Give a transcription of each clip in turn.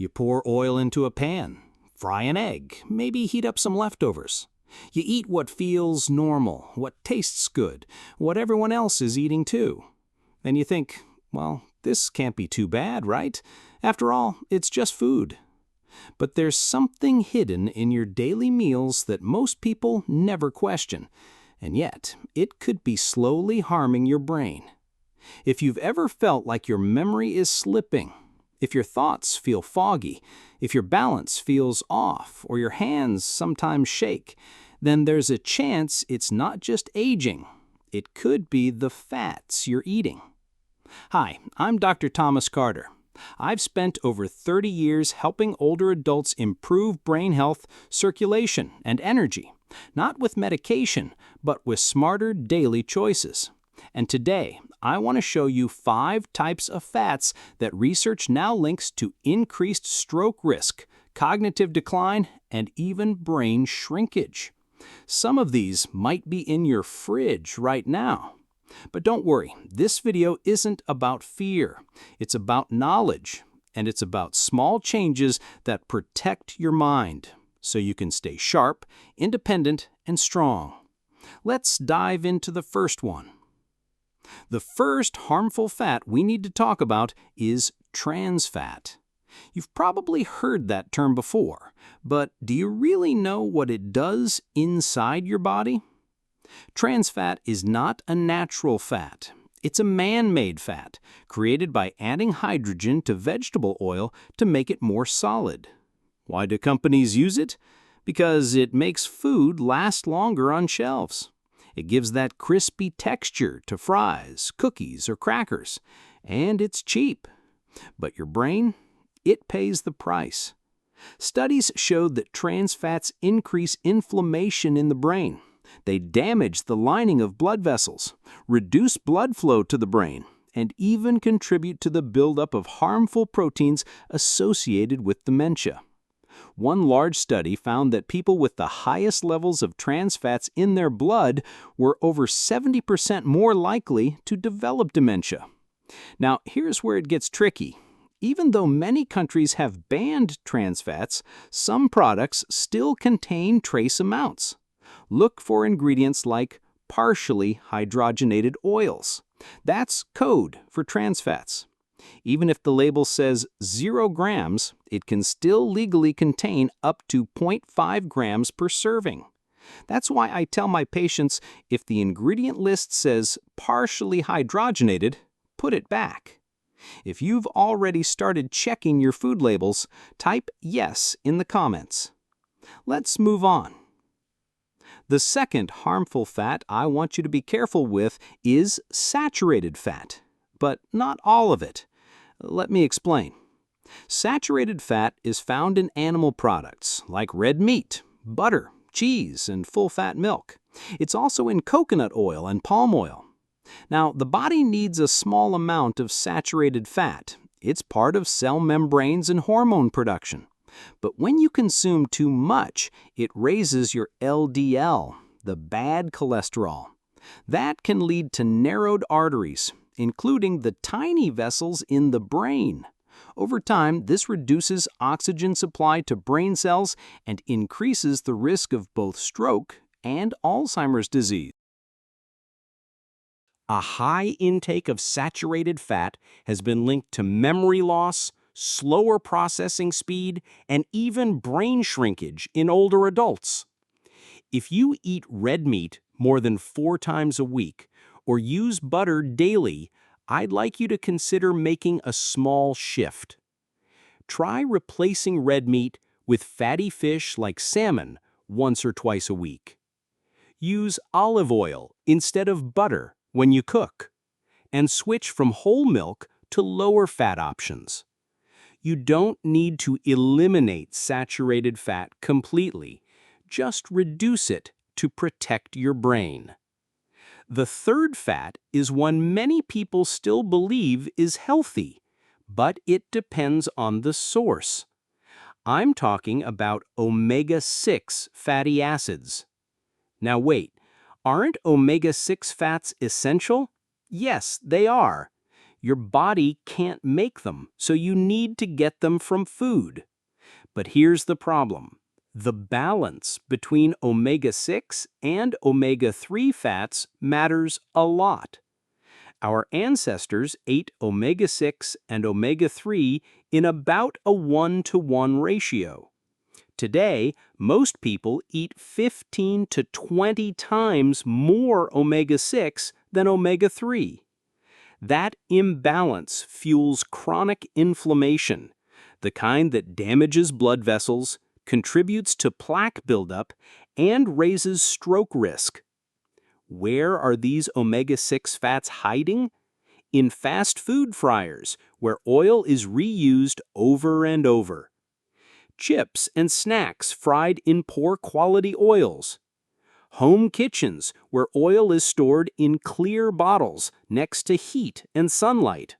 You pour oil into a pan, fry an egg, maybe heat up some leftovers. You eat what feels normal, what tastes good, what everyone else is eating too. And you think, well, this can't be too bad, right? After all, it's just food. But there's something hidden in your daily meals that most people never question, and yet it could be slowly harming your brain. If you've ever felt like your memory is slipping, if your thoughts feel foggy, if your balance feels off, or your hands sometimes shake, then there's a chance it's not just aging. It could be the fats you're eating. Hi, I'm Dr. Thomas Carter. I've spent over 30 years helping older adults improve brain health, circulation, and energy, not with medication, but with smarter daily choices. And today, I want to show you 5 types of fats that research now links to increased stroke risk, cognitive decline, and even brain shrinkage. Some of these might be in your fridge right now. But don't worry, this video isn't about fear. It's about knowledge, and it's about small changes that protect your mind so you can stay sharp, independent, and strong. Let's dive into the first one. The first harmful fat we need to talk about is trans fat. You've probably heard that term before, but do you really know what it does inside your body? Trans fat is not a natural fat. It's a man-made fat, created by adding hydrogen to vegetable oil to make it more solid. Why do companies use it? Because it makes food last longer on shelves. It gives that crispy texture to fries, cookies, or crackers, and it's cheap. But your brain? It pays the price. Studies showed that trans fats increase inflammation in the brain. They damage the lining of blood vessels, reduce blood flow to the brain, and even contribute to the buildup of harmful proteins associated with dementia. One large study found that people with the highest levels of trans fats in their blood were over 70% more likely to develop dementia. Now, here's where it gets tricky. Even though many countries have banned trans fats, some products still contain trace amounts. Look for ingredients like partially hydrogenated oils. That's code for trans fats. Even if the label says 0 grams, it can still legally contain up to 0.5 grams per serving. That's why I tell my patients if the ingredient list says partially hydrogenated, put it back. If you've already started checking your food labels, type yes in the comments. Let's move on. The second harmful fat I want you to be careful with is saturated fat, but not all of it. Let me explain. Saturated fat is found in animal products like red meat, butter, cheese, and full-fat milk. It's also in coconut oil and palm oil. Now, the body needs a small amount of saturated fat. It's part of cell membranes and hormone production. But when you consume too much, it raises your LDL, the bad cholesterol. That can lead to narrowed arteries, including the tiny vessels in the brain. Over time, this reduces oxygen supply to brain cells and increases the risk of both stroke and Alzheimer's disease. A high intake of saturated fat has been linked to memory loss, slower processing speed, and even brain shrinkage in older adults. If you eat red meat more than 4 times a week or use butter daily, I'd like you to consider making a small shift. Try replacing red meat with fatty fish like salmon once or twice a week. Use olive oil instead of butter when you cook, and switch from whole milk to lower fat options. You don't need to eliminate saturated fat completely, just reduce it to protect your brain. The third fat is one many people still believe is healthy, but it depends on the source. I'm talking about omega-6 fatty acids. Now wait, aren't omega-6 fats essential? Yes, they are. Your body can't make them, so you need to get them from food. But here's the problem. The balance between omega-6 and omega-3 fats matters a lot. Our ancestors ate omega-6 and omega-3 in about a 1-to-1 ratio. Today, most people eat 15 to 20 times more omega-6 than omega-3. That imbalance fuels chronic inflammation, the kind that damages blood vessels, contributes to plaque buildup, and raises stroke risk. Where are these omega-6 fats hiding? In fast food fryers, where oil is reused over and over. Chips and snacks fried in poor quality oils. Home kitchens, where oil is stored in clear bottles next to heat and sunlight.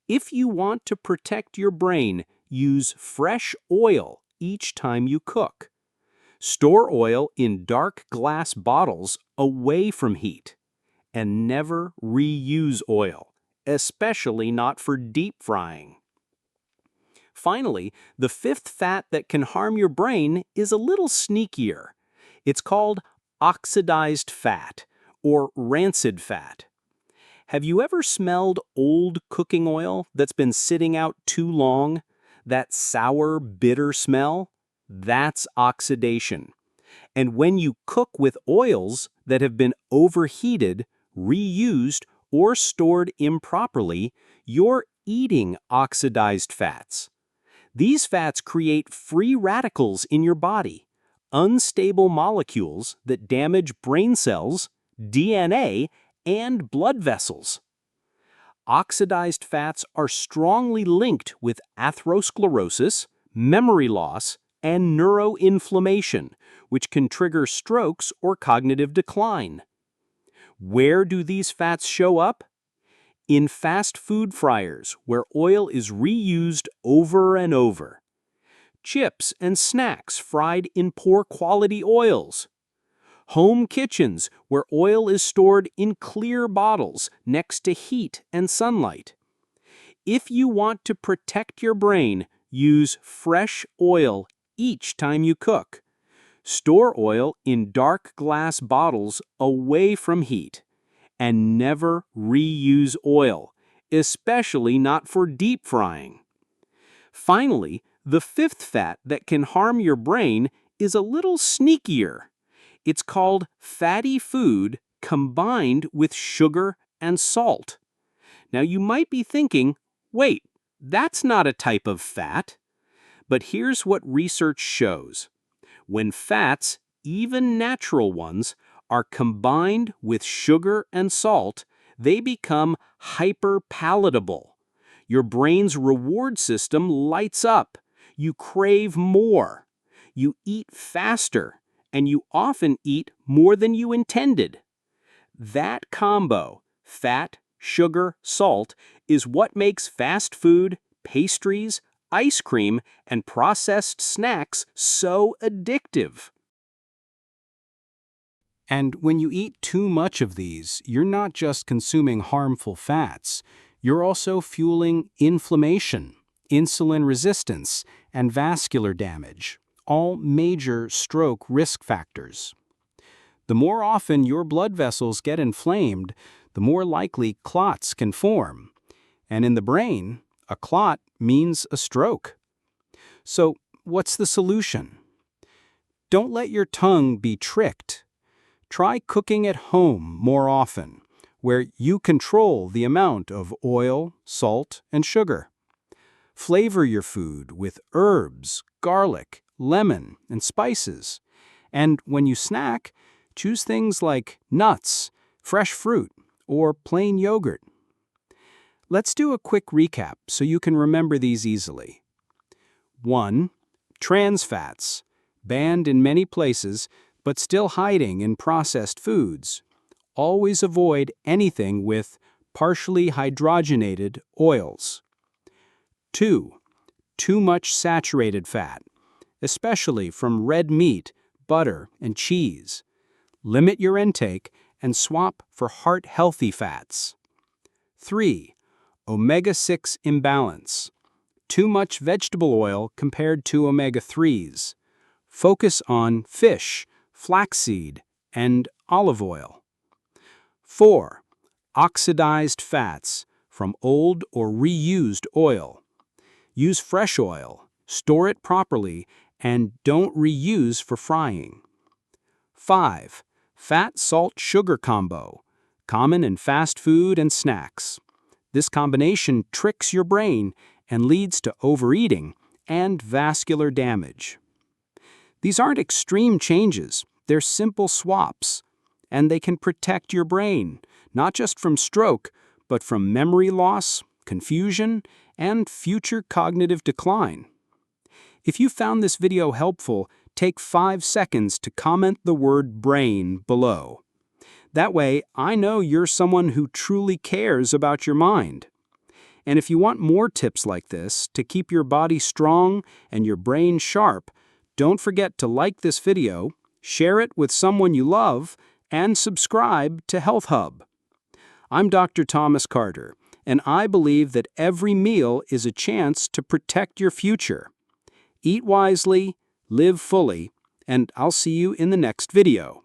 If you want to protect your brain, use fresh oil each time you cook. Store oil in dark glass bottles away from heat. And never reuse oil, especially not for deep frying. Finally, the fifth fat that can harm your brain is a little sneakier. It's called oxidized fat, or rancid fat. Have you ever smelled old cooking oil that's been sitting out too long? That sour, bitter smell? That's oxidation. And when you cook with oils that have been overheated, reused, or stored improperly, you're eating oxidized fats. These fats create free radicals in your body, unstable molecules that damage brain cells, DNA, and blood vessels. Oxidized fats are strongly linked with atherosclerosis, memory loss, and neuroinflammation, which can trigger strokes or cognitive decline. Where do these fats show up? In fast food fryers, where oil is reused over and over. Chips and snacks fried in poor quality oils. Home kitchens, where oil is stored in clear bottles next to heat and sunlight. If you want to protect your brain, use fresh oil each time you cook. Store oil in dark glass bottles away from heat. And never reuse oil, especially not for deep frying. Finally, the fifth fat that can harm your brain is a little sneakier. It's called fatty food combined with sugar and salt. Now you might be thinking, wait, that's not a type of fat. But here's what research shows. When fats, even natural ones, are combined with sugar and salt, they become hyperpalatable. Your brain's reward system lights up. You crave more. You eat faster, and you often eat more than you intended. That combo, fat, sugar, salt, is what makes fast food, pastries, ice cream, and processed snacks so addictive. And when you eat too much of these, you're not just consuming harmful fats, you're also fueling inflammation, insulin resistance, and vascular damage, all major stroke risk factors. The more often your blood vessels get inflamed, the more likely clots can form. And in the brain, a clot means a stroke. So, what's the solution? Don't let your tongue be tricked. Try cooking at home more often, where you control the amount of oil, salt, and sugar. Flavor your food with herbs, garlic, lemon, and spices. And when you snack, choose things like nuts, fresh fruit, or plain yogurt. Let's do a quick recap so you can remember these easily. 1. Trans fats, banned in many places, but still hiding in processed foods. Always avoid anything with partially hydrogenated oils. 2. Too much saturated fat, especially from red meat, butter, and cheese. Limit your intake and swap for heart-healthy fats. 3. omega-6 imbalance, too much vegetable oil compared to omega-3s. Focus on fish, flaxseed, and olive oil. 4. Oxidized fats from old or reused oil. Use fresh oil, store it properly, and don't reuse for frying. 5. Fat-salt-sugar combo, common in fast food and snacks. This combination tricks your brain and leads to overeating and vascular damage. These aren't extreme changes, they're simple swaps, and they can protect your brain, not just from stroke, but from memory loss, confusion, and future cognitive decline. If you found this video helpful, take 5 seconds to comment the word brain below. That way, I know you're someone who truly cares about your mind. And if you want more tips like this to keep your body strong and your brain sharp, don't forget to like this video, share it with someone you love, and subscribe to Health Hub. I'm Dr. Thomas Carter, and I believe that every meal is a chance to protect your future. Eat wisely, live fully, and I'll see you in the next video.